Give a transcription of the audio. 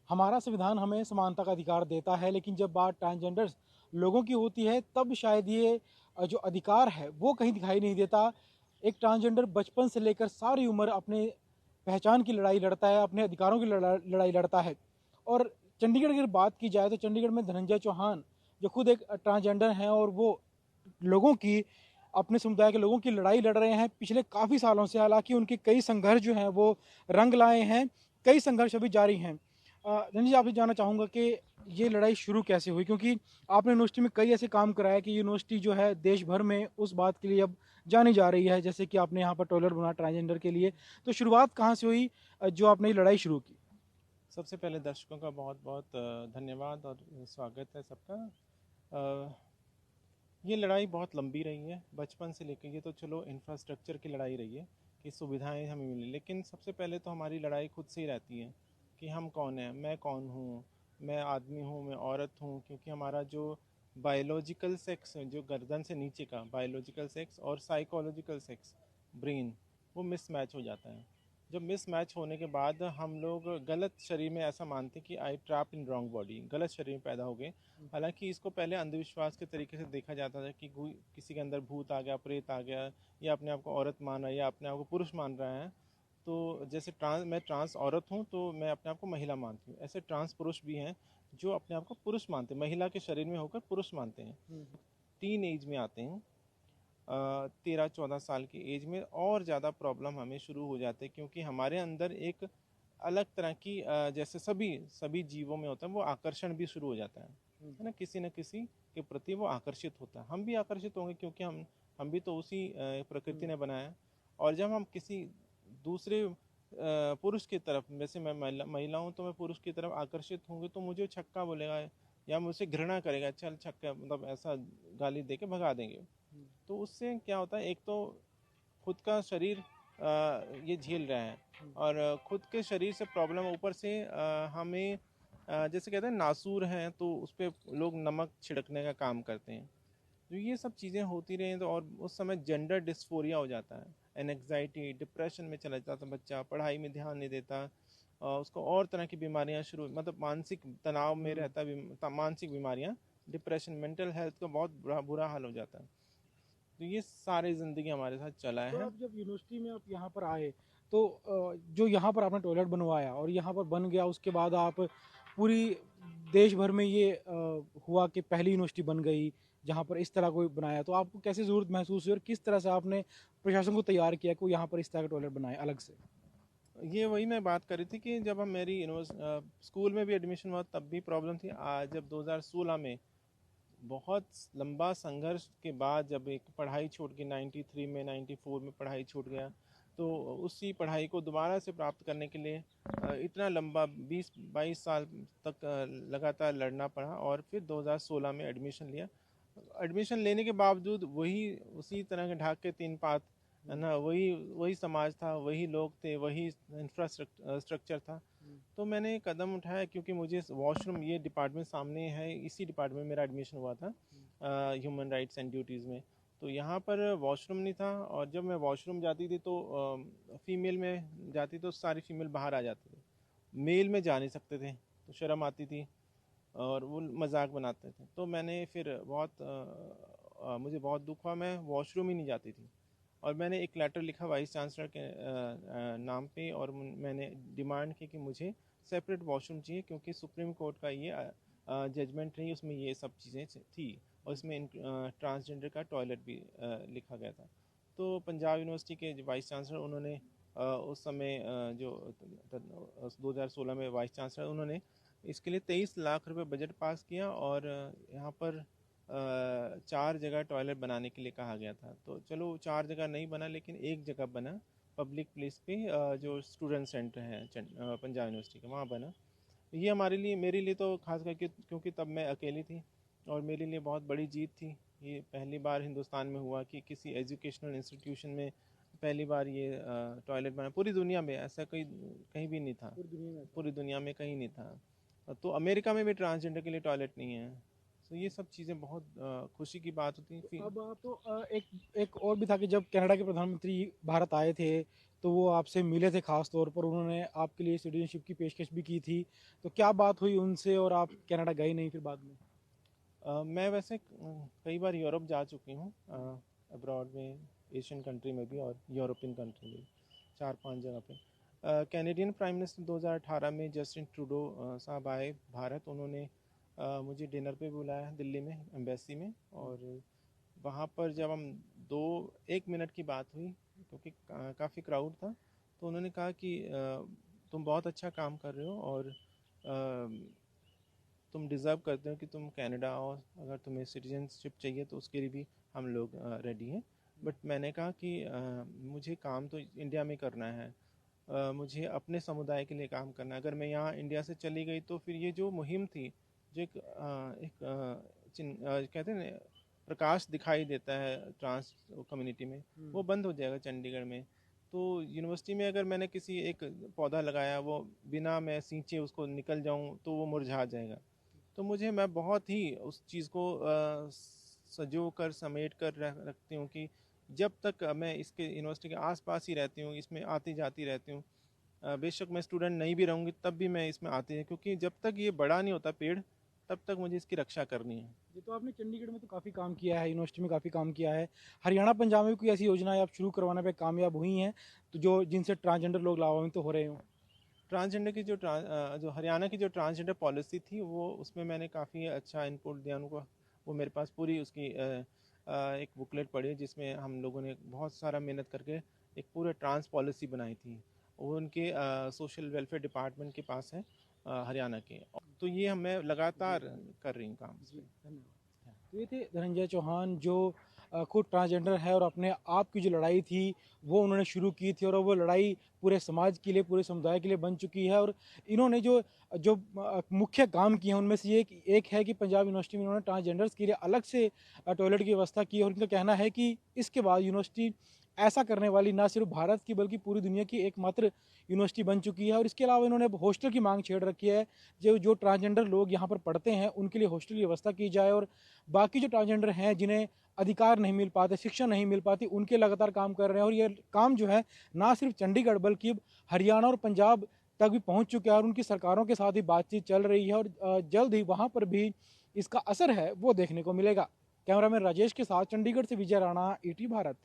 हमारा संविधान हमें समानता का अधिकार देता है, लेकिन जब बात ट्रांसजेंडर्स लोगों की होती है तब शायद ये जो अधिकार है वो कहीं दिखाई नहीं देता। एक ट्रांसजेंडर बचपन से लेकर सारी उम्र अपने पहचान की लड़ाई लड़ता है, अपने अधिकारों की लड़ाई लड़ता है। और चंडीगढ़ की अगर बात की जाए तो चंडीगढ़ में धनंजय चौहान जो खुद एक ट्रांसजेंडर हैं और वो लोगों की, अपने समुदाय के लोगों की लड़ाई लड़ रहे हैं पिछले काफ़ी सालों से। हालांकि उनके कई संघर्ष जो हैं वो रंग लाए हैं, कई संघर्ष अभी जारी हैं। धनंजय जी, आपसे जानना चाहूँगा कि ये लड़ाई शुरू कैसे हुई, क्योंकि आपने यूनिवर्सिटी में कई ऐसे काम कराया कि यूनिवर्सिटी जो है देश भर में उस बात के लिए अब जानी जा रही है, जैसे कि आपने यहाँ पर टॉयलेट बनाया ट्रांसजेंडर के लिए। तो शुरुआत कहाँ से हुई जो आपने ये लड़ाई शुरू की? सबसे पहले दर्शकों का बहुत बहुत धन्यवाद और स्वागत है सबका। अ, ये लड़ाई बहुत लंबी रही है, बचपन से लेकर। ये तो चलो इंफ्रास्ट्रक्चर की लड़ाई रही है कि सुविधाएं हमें मिली, लेकिन सबसे पहले तो हमारी लड़ाई खुद से ही रहती है कि हम कौन हैं, मैं कौन हूँ, मैं आदमी हूँ, मैं औरत हूँ। क्योंकि हमारा जो बायोलॉजिकल सेक्स, जो गर्दन से नीचे का बायोलॉजिकल सेक्स और साइकोलॉजिकल सेक्स, ब्रेन, वो मिसमैच हो जाता है। जब मिसमैच होने के बाद हम लोग गलत शरीर में, ऐसा मानते हैं कि आई ट्रैप इन रॉन्ग बॉडी, गलत शरीर में पैदा हो गए। हालांकि इसको पहले अंधविश्वास के तरीके से देखा जाता था कि किसी के अंदर भूत आ गया, प्रेत आ गया, या अपने आप को औरत मान रहा है या अपने आप को पुरुष मान रहा है। तो जैसे मैं ट्रांस औरत हूँ तो मैं अपने आप को महिला मानती हूँ, ऐसे ट्रांस पुरुष भी हैं जो अपने आप को पुरुष मानते हैं, महिला के शरीर में होकर पुरुष मानते हैं। टीन एज में आते हैं, 13-14 साल की एज में और ज़्यादा प्रॉब्लम हमें शुरू हो जाते हैं, क्योंकि हमारे अंदर एक अलग तरह की, जैसे सभी सभी जीवों में होता है, वो आकर्षण भी शुरू हो जाता है ना, किसी न किसी के प्रति वो आकर्षित होता है। हम भी आकर्षित होंगे क्योंकि हम भी तो उसी प्रकृति ने बनाया है। और जब हम किसी दूसरे पुरुष की तरफ, जैसे मैं महिला हूँ तो मैं पुरुष की तरफ आकर्षित होंगे, तो मुझे छक्का बोलेगा या मुझसे घृणा करेगा, चल छक्का, मतलब ऐसा गाली दे के भगा देंगे। तो उससे क्या होता है, एक तो खुद का शरीर ये झेल रहे हैं, और खुद के शरीर से प्रॉब्लम, ऊपर से हमें जैसे कहते हैं नासूर हैं तो उस पर लोग नमक छिड़कने का काम करते हैं। तो ये सब चीज़ें होती रही तो, और उस समय जेंडर डिस्फोरिया हो जाता है, एनजाइटी, डिप्रेशन में चला जाता बच्चा, पढ़ाई में ध्यान नहीं देता, उसको और तरह की बीमारियां शुरू, मतलब मानसिक तनाव में रहता है, मानसिक बीमारियां, डिप्रेशन, मेंटल हेल्थ का बहुत बुरा बुरा हाल हो जाता है। तो ये सारी ज़िंदगी हमारे साथ चला तो है। आप जब यूनिवर्सिटी में आप यहाँ पर आए तो जो यहाँ पर आपने टॉयलेट बनवाया और यहाँ पर बन गया, उसके बाद आप पूरी देश भर में ये हुआ कि पहली यूनिवर्सिटी बन गई जहाँ पर इस तरह कोई बनाया, तो आपको कैसे ज़रूरत महसूस हुई और किस तरह से आपने प्रशासन को तैयार किया कि वो यहाँ पर इस तरह का टॉयलेट बनाए अलग से? ये वही मैं बात कर रही थी कि जब हम मेरी स्कूल में भी एडमिशन हुआ तब भी प्रॉब्लम थी। आज जब 2016 में बहुत लंबा संघर्ष के बाद जब एक पढ़ाई छूट गई, 93 में, 94 में पढ़ाई छूट गया, तो उसी पढ़ाई को दोबारा से प्राप्त करने के लिए इतना लंबा 20-22 साल तक लगातार लड़ना पड़ा, और फिर 2016 में एडमिशन लिया। एडमिशन लेने के बावजूद वही उसी तरह के ढाक के तीन पात, है ना, वही वही समाज था, वही लोग थे, वही इंफ्रास्ट्रक्चर था। तो मैंने कदम उठाया, क्योंकि मुझे वॉशरूम, ये डिपार्टमेंट सामने है, इसी डिपार्टमेंट में मेरा एडमिशन हुआ था, ह्यूमन राइट्स एंड ड्यूटीज़ में। तो यहाँ पर वॉशरूम नहीं था, और जब मैं वॉशरूम जाती थी तो फीमेल में जाती तो सारी फीमेल बाहर आ जाती थी, मेल में जा नहीं सकते थे, तो शर्म आती थी और वो मजाक बनाते थे। तो मैंने फिर मुझे बहुत दुख हुआ, मैं वॉशरूम ही नहीं जाती थी। और मैंने एक लेटर लिखा वाइस चांसलर के नाम पे, और मैंने डिमांड की कि मुझे सेपरेट वॉशरूम चाहिए, क्योंकि सुप्रीम कोर्ट का ये जजमेंट रही, उसमें ये सब चीज़ें थी, और इसमें ट्रांसजेंडर का टॉयलेट भी लिखा गया था। तो पंजाब यूनिवर्सिटी के वाइस चांसलर, उन्होंने उस समय जो 2016 में वाइस चांसलर, उन्होंने इसके लिए 23 लाख रुपए बजट पास किया, और यहाँ पर 4 जगह टॉयलेट बनाने के लिए कहा गया था। तो चलो 4 जगह नहीं बना, लेकिन एक जगह बना पब्लिक प्लेस पे, जो स्टूडेंट सेंटर है पंजाब यूनिवर्सिटी का, वहाँ बना। ये हमारे लिए, मेरे लिए तो खास करके, क्योंकि तब मैं अकेली थी, और मेरे लिए बहुत बड़ी जीत थी। ये पहली बार हिंदुस्तान में हुआ कि किसी एजुकेशनल इंस्टीट्यूशन में पहली बार ये टॉयलेट बना, पूरी दुनिया में ऐसा कोई कहीं भी नहीं था, पूरी दुनिया में ऐसा? पूरी दुनिया में कहीं नहीं था। तो अमेरिका में भी ट्रांसजेंडर के लिए टॉयलेट नहीं है, तो ये सब चीज़ें बहुत खुशी की बात होती तो थी। अब तो एक और भी था कि जब कनाडा के प्रधानमंत्री भारत आए थे तो वो आपसे मिले थे, खास तौर पर उन्होंने आपके लिए सिटीजनशिप की पेशकश भी की थी। तो क्या बात हुई उनसे और आप कनाडा गए नहीं फिर बाद में? मैं वैसे कई बार यूरोप जा चुकी हूँ, अब्रॉड में, एशियन कंट्री में भी और यूरोपियन कंट्री में भी, 4-5 जगह पे। कैनेडियन प्राइम मिनिस्टर 2018 में जस्टिन ट्रूडो साहब आए भारत। उन्होंने मुझे डिनर पे बुलाया दिल्ली में एम्बेसी में, और वहाँ पर जब हम 1 मिनट की बात हुई, क्योंकि काफ़ी क्राउड था, तो उन्होंने कहा कि तुम बहुत अच्छा काम कर रहे हो और तुम डिज़र्व करते हो कि तुम कनाडा आओ, अगर तुम्हें सिटीजनशिप चाहिए तो उसके लिए भी हम लोग रेडी हैं। बट मैंने कहा कि मुझे काम तो इंडिया में करना है, मुझे अपने समुदाय के लिए काम करना है। अगर मैं यहाँ इंडिया से चली गई तो फिर ये जो मुहिम थी, जो कहते हैं ना, प्रकाश दिखाई देता है ट्रांस कम्युनिटी में, वो बंद हो जाएगा चंडीगढ़ में। तो यूनिवर्सिटी में अगर मैंने किसी एक पौधा लगाया, वो बिना मैं सींचे उसको निकल जाऊँ तो वो मुरझा जाएगा। तो मैं बहुत ही उस चीज़ को संजो कर समेट कर रखती हूँ कि जब तक मैं इसके यूनिवर्सिटी के आसपास ही रहती हूँ, इसमें आती जाती रहती हूँ, बेशक मैं स्टूडेंट नहीं भी रहूँगी तब भी मैं इसमें आती है, क्योंकि जब तक ये बड़ा नहीं होता पेड़, तब तक मुझे इसकी रक्षा करनी है। ये तो आपने चंडीगढ़ में तो काफ़ी काम किया है, यूनिवर्सिटी में काफ़ी काम किया है। हरियाणा पंजाब में भी कोई ऐसी योजनाएं आप शुरू करवाने पे कामयाब हुई हैं तो जो जिनसे ट्रांसजेंडर लोग लाभान्वित तो हो रहे हो? ट्रांसजेंडर की जो हरियाणा की जो ट्रांसजेंडर पॉलिसी थी, वो उसमें मैंने काफ़ी अच्छा इनपुट दिया उनको। वो मेरे पास पूरी उसकी एक बुकलेट पड़ी है, जिसमें हम लोगों ने बहुत सारा मेहनत करके एक पूरे ट्रांस पॉलिसी बनाई थी। वो उनके सोशल वेलफेयर डिपार्टमेंट के पास है, हरियाणा के। तो ये मैं लगातार कर रही हूँ काम इस जी, पे। धन्यवाद। तो ये थे धनंजय चौहान जो खुद ट्रांसजेंडर है और अपने आप की जो लड़ाई थी वो उन्होंने शुरू की थी और वो लड़ाई पूरे समाज के लिए, पूरे समुदाय के लिए बन चुकी है। और इन्होंने जो जो मुख्य काम किए हैं उनमें से एक है कि पंजाब यूनिवर्सिटी में इन्होंने ट्रांसजेंडर्स के लिए अलग से टॉयलेट की व्यवस्था की। और इनका कहना है कि इसके बाद यूनिवर्सिटी ऐसा करने वाली ना सिर्फ भारत की बल्कि पूरी दुनिया की एकमात्र यूनिवर्सिटी बन चुकी है। और इसके अलावा इन्होंने अब हॉस्टल की मांग छेड़ रखी है, जो जो ट्रांसजेंडर लोग यहाँ पर पढ़ते हैं उनके लिए हॉस्टल की व्यवस्था की जाए। और बाकी जो ट्रांसजेंडर हैं जिन्हें अधिकार नहीं मिल पाते, शिक्षा नहीं मिल पाती, उनके लगातार काम कर रहे हैं। और ये काम जो है ना सिर्फ चंडीगढ़ बल्कि हरियाणा और पंजाब तक भी पहुंच चुके हैं और उनकी सरकारों के साथ ही बातचीत चल रही है। और जल्द ही वहां पर भी इसका असर है वो देखने को मिलेगा। कैमरामैन राजेश के साथ चंडीगढ़ से विजय राणा, ईटी भारत।